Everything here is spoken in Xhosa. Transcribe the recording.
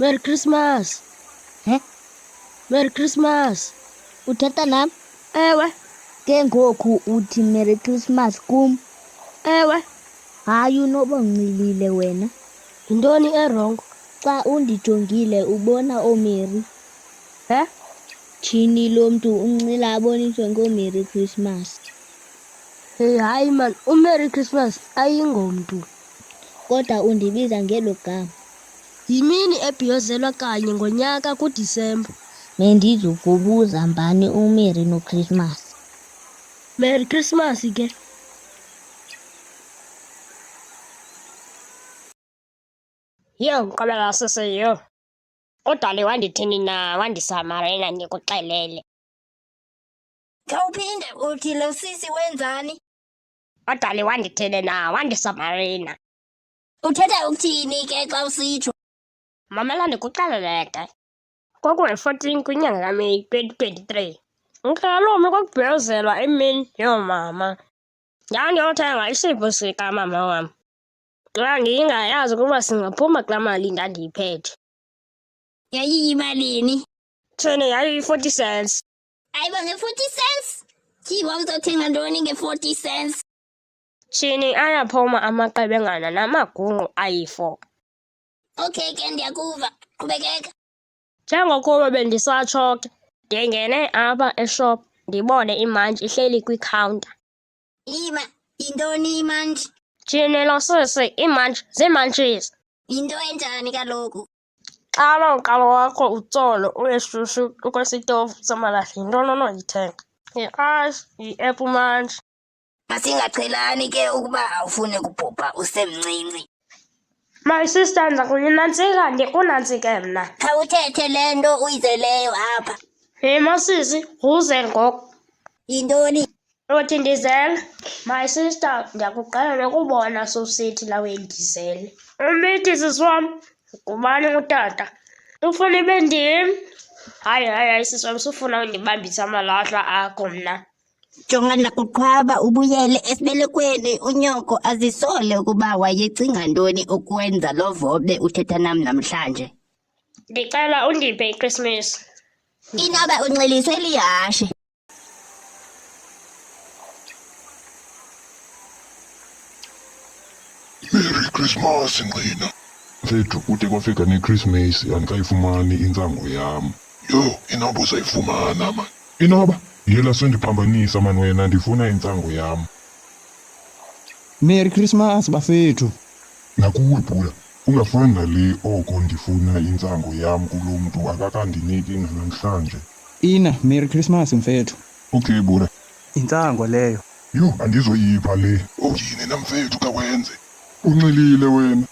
Merry Christmas. Merry Christmas. Uthetha nam? Ewe. Ke ngoku uthi Merry Christmas kum? Ewe. Hayi unoba uncilile wena. Yintoni erongo? Xa undijongile ubona ooMary. He? Tyhini lo mntu uncila aboniswe ngooMerry Christmas. Hey, hayi man, uMerry Christmas ayingomntu. Kodwa undibiza ngelo gama. Yimini ebhiyozelwa kanye ngonyaka kuDisemba. Mendizokubuza mbani uMary noChristmas. Merry Christmas ke. Yo, mqabela sisi yo. Udali wandithini na wandisamarela ndikuxelele. Khawuphinde uthi lo sisi wenzani? Udali wandithini na wandisamarela. Uthetha ukuthini ke xa usitsho? Mamela ndikuxelele ke. Kwakungu-14 kwinyanga kaMeyi 2023. Ngixelelome kwakubhiyozelwa imini yoomama. Ndandiyothenga isipho sikamama wam. Xa ndingayazi ukuba singaphuma kulaa mali ndandiyiphethe. Yayiyimalini? Thini yayiyi-40 cents. Ayiba nge-40 cents? Tyhiwa uzothenga ntoni nge-40 cents? Tyhini ayaphuma amaqebengana namagungu ayi-4. Okay ke ndiyakuva. Qhubekeka. Njengokuba bendisatsho ke, ndingene apha eshop ndibone imantshi ihleli kwikhawunta. Ima, yintoni imantshi? Tyhini lo sisi, iimantshi ziimantshisi. Yinto enjani kaloku? Xa lo mqalo wakho utsolo uyeshushu ukwesitofu samalahle yintoni onoyithenga? Yi-ice, yi-apple mantshi. Masingaqhelani ke ukuba awufune kubhubha usemncinci. My sister, ndiza kuyinantsika ndikunantsike mna. Khawuthethe le nto uyizeleyo apha. Yima sisi, nguze ngoku. Yintoni? Uthi ndizele? My sister, ndiyakuqala nokubona sowusithi lawe ndizele. Umithi sisi wam, ngubani utata? Ufuna ibe ndim? Hayi sisi wam, sufuna undibambisa amalahla akho mna. Jonga nakuqhwaba ubuyele esibelekweni unyoko azisole ukuba wayecinga ntoni ukwenza lo vobe uthetha nam namhlanje. Ndicela undiphe iChristmas. Inoba unxiliswe lihashe. Merry Christmas Nqina. Mfethu kude kwafika neChristmas andikayifumani intsango yam. Yo, inoba uzayifumana man. Inoba yela sendiphambanisa man wena ndifuna intsango yam. Merry Christmas bafethu. Nakuwe bhula, ungafani nale oko ndifuna intsango yam kulo mntu akakandiniki namhlanje. Ina, Merry Christmas mfethu. Okay bhula. Intsango leyo. Yo, andizoyipha le. Oh yini namfethu kawenze. Unxilile wena.